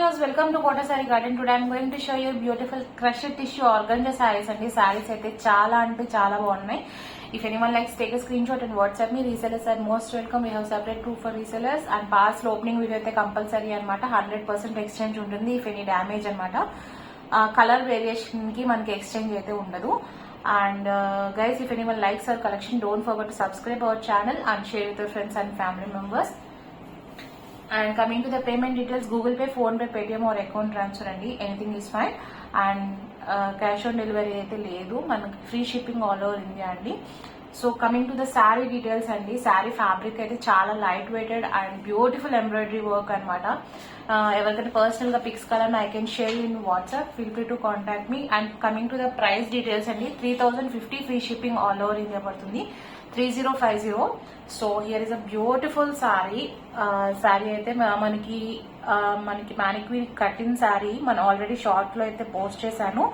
viewers, welcome to Kota Saree Garden. Today I am going to show you beautiful crushed tissue organza sarees and these sarees aithe chaala ante chaala baagunnai. If anyone likes, take a screenshot and WhatsApp me. Resellers are most welcome. We have separate proof for resellers and past opening video aithe compulsory anamata. 100% exchange untundi if any damage anamata. Color variation ki manaki exchange aithe undadu. And guys, if anyone likes our collection, don't forget to subscribe our channel and share with your friends and family members. And coming to the payment details, Google Pay, Phone Pay, Paytm or account transfer andi, anything is fine. And cash on delivery aithe ledu, manaki free shipping all over India andi. So coming to the saree details andi, saree fabric aithe chaala light weighted and beautiful embroidery work anamata. Everything personal ga pics kalana I can share in WhatsApp. Feel free to contact me. And coming to the price details andi, 3050 free shipping all over India padutundi. 3050. So here is a beautiful saree. Saree aithe manaki manicure cutting saree man already short lo aithe post chesanu.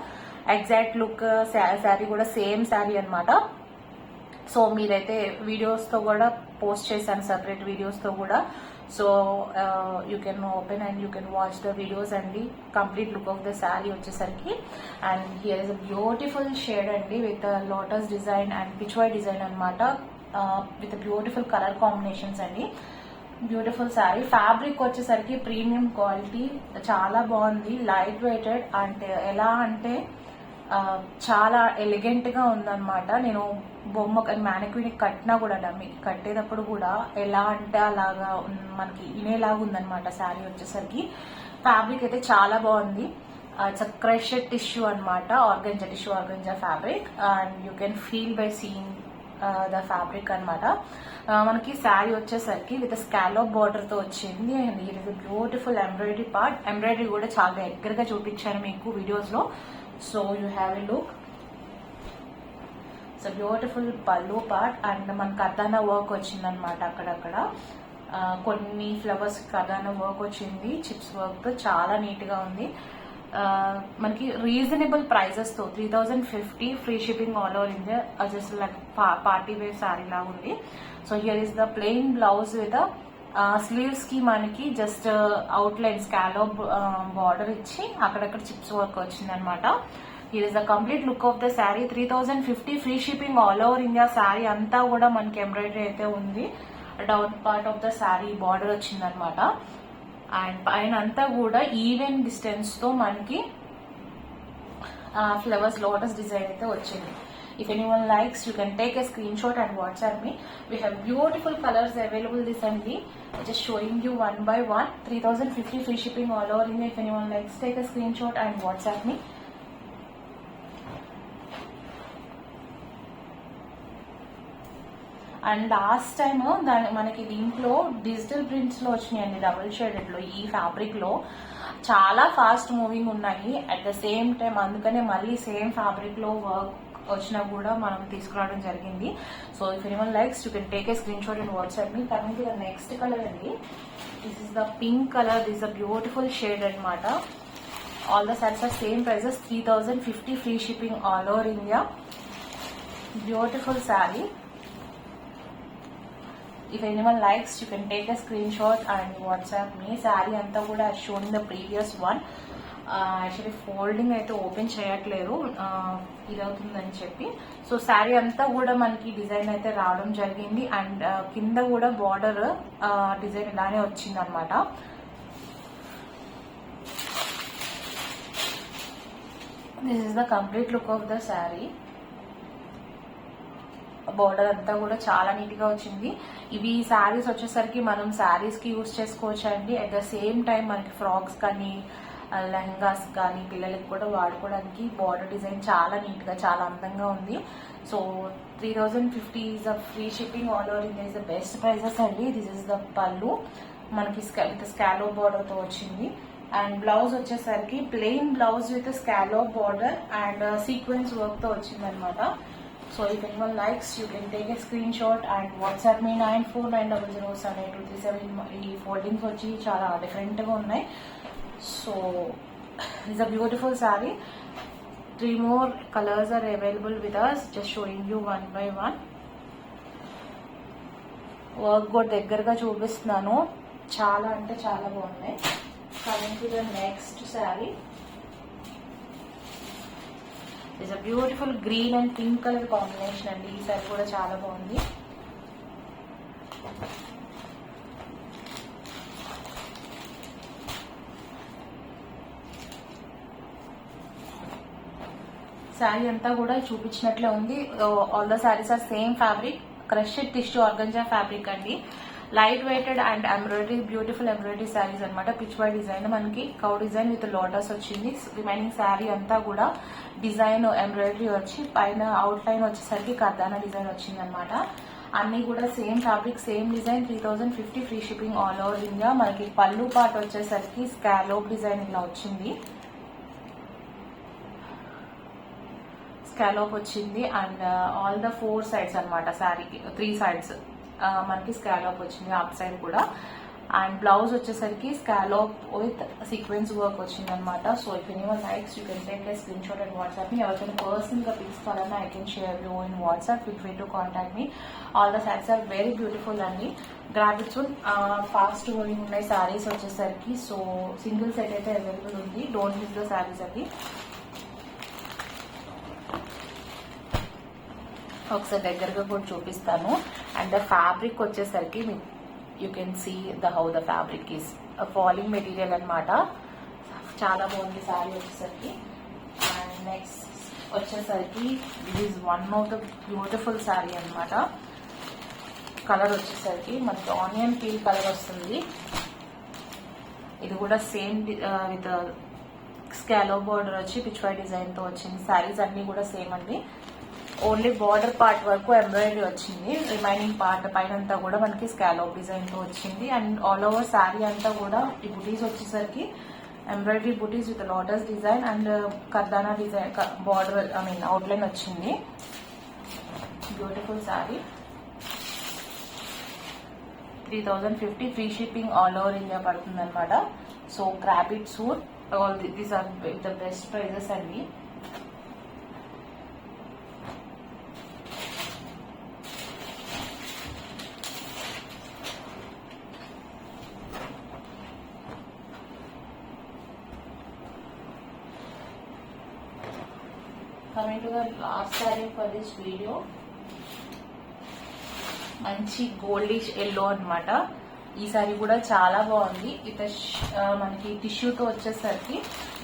Exact look saree kuda same saree anamata. So మీరైతే వీడియోస్తో కూడా post చేశాను, separate వీడియోస్తో కూడా. So you can open and you can watch the videos అండి. Complete look of the sari వచ్చేసరికి and here is a beautiful shade అండి with lotus design and pichwai design అనమాట, విత్ బ్యూటిఫుల్ కలర్ కాంబినేషన్స్ అండి. Beautiful sari. Fabric వచ్చేసరికి premium quality, చాలా బాగుంది, light weighted. అంటే ఎలా అంటే చాలా ఎలిగెంట్ గా ఉందన్నమాట. నేను బొమ్మ మ్యానిక్యూర్ కట్టినా కూడా డమ్మీ కట్టేటప్పుడు కూడా ఎలా అంటే అలాగా మనకి ఇనేలాగా ఉందన్నమాట శారీ వచ్చేసరికి. ఫ్యాబ్రిక్ అయితే చాలా బాగుంది. ఇట్స్ అ క్రష్డ్ టిష్యూ అనమాట, organza tissue, organza fabric. And you can feel by seeing the fabric అనమాట. మనకి శారీ వచ్చేసరికి విత్ స్కాలోప్ బార్డర్ తో వచ్చింది. అండ్ ఇది is beautiful embroidery part. Embroidery కూడా చాలా దగ్గరగా చూపించాను మీకు వీడియోస్ లో. So you have a look. So beautiful పల్లు పార్ట్ అండ్ మనకు కర్దానా వర్క్ వచ్చింది అనమాట. అక్కడక్కడ కొన్ని ఫ్లవర్స్ కర్దానా వర్క్ వచ్చింది, చిప్స్ వర్క్ తో చాలా నీట్ గా ఉంది. మనకి రీజనబుల్ ప్రైజెస్ తో 3050 free shipping all over India. Just like party wear sari లాగా ఉంది. So here is the plain blouse with sleeves కి మనకి just outline scallop border ఇచ్చి అక్కడక్కడ చిప్స్ వర్క్ వచ్చింది అనమాట. Here is the complete look of the sari. 3050 free shipping all over India. Sari అంతా కూడా మనకి ఎంబ్రాయిడరీ అయితే ఉంది. Down part of the sari border వచ్చింది అనమాట. అండ్ పైన అంతా కూడా ఈవెన్ డిస్టెన్స్ తో మనకి ఫ్లవర్స్ లోటస్ డిజైన్ అయితే వచ్చింది. If anyone likes, you can take a screenshot and WhatsApp me. We have beautiful colors available this only. Just showing you one by one. 3050 free shipping all over India. If anyone likes, take a screenshot and WhatsApp me. And last time మనకి దీంట్లో digital prints లో వచ్చినాయండి, double shaded లో. ఈ fabric లో చాలా fast moving ఉన్నాయి at the same time. అందుకనే మళ్ళీ సేమ్ ఫ్యాబ్రిక్ లో వర్క్ వచ్చినా కూడా మనం తీసుకురావడం జరిగింది. So if anyone likes, you can take a screen shot and WhatsApp me. Coming to the next colour అండి. This is the pink colour. This the beautiful shade అనమాట. All the saris are same prices. 3050 free shipping all over India. Beautiful sari. If anyone likes, you can take a screenshot and WhatsApp me. Saree anta kuda shown in the previous one. Actually folding అయితే open చేయట్లేదు, ఇది అవుతుందని చెప్పి. So sari అంతా కూడా మనకి design అయితే రావడం జరిగింది. అండ్ కింద కూడా బార్డర్ డిజైన్ ఇలానే వచ్చింది అనమాట. This is the complete look of the sari. Border అంతా కూడా చాలా నీట్ గా వచ్చింది. ఇవి శారీస్ వచ్చేసరికి మనం శారీస్ కి యూజ్ చేసుకోవచ్చు అండి. అట్ ద సేమ్ టైం మనకి ఫ్రాక్స్ కానీ లెహంగాస్ కానీ పిల్లలకి కూడా వాడుకోవడానికి బార్డర్ డిజైన్ చాలా నీట్ గా చాలా అందంగా ఉంది. So 3050 is the free shipping all over India. Is the best prices అండి. దిస్ ఇస్ ద పల్లు, మనకి విత్ స్కాలో బార్డర్ తో వచ్చింది. అండ్ బ్లౌజ్ వచ్చేసరికి plain blouse with scallop border and sequence work తో వచ్చింది అనమాట. So if anyone likes, you can take a screenshot and WhatsApp me 9490078237. ఈ foldings వచ్చి చాలా డిఫరెంట్ గా ఉన్నాయి. So it's a beautiful sari. 3 more colors are available with us. Just showing you one by one. Work కూడా దగ్గరగా చూపిస్తున్నాను. చాలా అంటే చాలా బాగున్నాయి. Coming to the next saree. It's a beautiful green and pink color combination అండి. ఈ saree కూడా చాలా బాగుంది. శారీ అంతా కూడా చూపించినట్లే ఉంది. All the saris are same fabric, crushed tissue organza fabric అండి. Light weighted and embroidery, beautiful embroidery saris అనమాట. పిచ్ వై డిజైన్, మనకి కౌ డిజైన్ విత్ లోటస్ వచ్చింది. రిమైనింగ్ శారీ అంతా కూడా డిజైన్ ఎంబ్రాయిడరీ వచ్చి పైన అవుట్ లైన్ వచ్చేసరికి కర్దానా డిజైన్ వచ్చింది అనమాట. అన్ని కూడా same fabric, same design. 3050 free shipping all over India. మనకి పళ్ళు పార్ట్ వచ్చేసరికి స్కాలోప్ డిజైన్ ఇలా వచ్చింది, స్కాలోప్ వచ్చింది. అండ్ ఆల్ ద 4 సైడ్స్ అనమాట, శారీకి 3 సైడ్స్ మనకి స్కాలోప్ వచ్చింది, అప్ సైడ్ కూడా. అండ్ బ్లౌజ్ వచ్చేసరికి స్కాలోప్ విత్ సీక్వెన్స్ వర్క్ వచ్చింది అనమాట. So if anyone likes you can take a screen shot and WhatsApp me. ఎవరికైనా పర్సనల్ గా తీసుకోవాలన్నా I can share you in WhatsApp. Feel free to contact me. All the saris are very beautiful అండి. Grab it soon. Fast moving ఉన్నాయి శారీస్ వచ్చేసరికి. So single set అయితే available ఉంది, don't miss the saris అండి. ఒకసారి దగ్గరగా కూడా చూపిస్తాను. అండ్ ద ఫ్యాబ్రిక్ వచ్చేసరికి you can see how the fabric is falling material అనమాట. చాలా బాగుంది శారీ వచ్చేసరికి. అండ్ నెక్స్ట్ వచ్చేసరికి this is one of the beautiful sari అనమాట. కలర్ వచ్చేసరికి మనకి ఆనియన్ పీల్ కలర్ వస్తుంది. ఇది కూడా సేమ్ విత్ స్కాలో బార్డర్ వచ్చి పిచ్వై డిజైన్ తో వచ్చింది. శారీస్ అన్ని కూడా సేమ్ అండి. ఓన్లీ బార్డర్ పార్ట్ వరకు ఎంబ్రాయిడరీ వచ్చింది, రిమైనింగ్ పార్ట్ పైన అంతా కూడా మనకి స్కాలోప్ డిజైన్ తో వచ్చింది. అండ్ ఆల్ ఓవర్ శారీ అంతా కూడా ఈ బుటీస్ వచ్చేసరికి embroidery butis with lotus design and కర్దానా డిజైన్ బార్డర్ అవుట్లైన్ వచ్చింది. Beautiful sari. 3050 free shipping all over India పడుతుంది అనమాట. So grab it soon. All these are the best prices అండి. Coming to the last saree for this video, మంచి goldish yellow అనమాట. ఈ sorry కూడా చాలా బాగుంది. ఇట్ మనకి టిష్యూతో వచ్చేసరికి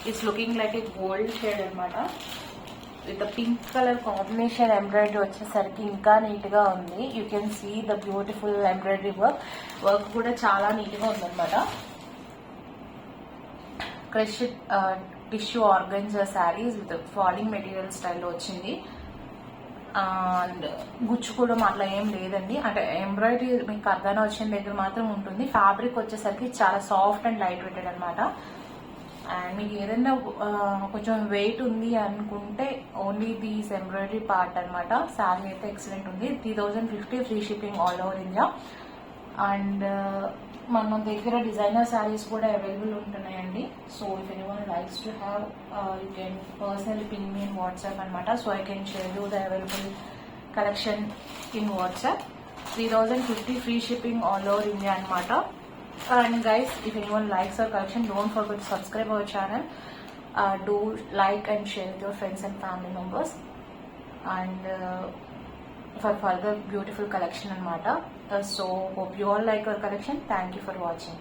it's looking like a gold shade అనమాట. With pink colour combination embroidery వచ్చేసరికి ఇంకా నీట్ గా ఉంది. You can see the beautiful embroidery work కూడా చాలా నీట్ గా ఉందన్నమాట. Crushed tissue organza saris with falling material స్టైల్లో వచ్చింది. అండ్ గుచ్చుకోవడం అట్లా ఏం లేదండి. అంటే ఎంబ్రాయిడరీ మీకు కర్దానా వచ్చిన దగ్గర మాత్రం ఉంటుంది. ఫ్యాబ్రిక్ వచ్చేసరికి చాలా సాఫ్ట్ అండ్ లైట్ వెయిటెడ్ అనమాట. అండ్ మీకు ఏదైనా కొంచెం వెయిట్ ఉంది అనుకుంటే ఓన్లీ దీస్ ఎంబ్రాయిడరీ పార్ట్ అనమాట. శారీ అయితే ఎక్సలెంట్ ఉంది. 3050 free shipping all over India. And మన దగ్గర డిజైనర్ శారీస్ కూడా అవైలబుల్ ఉంటున్నాయండి. So if anyone likes to have you can personally ping me in WhatsApp అనమాట. So I can share you the available collection in WhatsApp. 3050 free shipping all over India అనమాట. And guys, if anyone likes our collection, don't forget to subscribe our channel. Do like and share with your friends and family members. And for further beautiful collection anamata. So hope you all like our collection. Thank you for watching.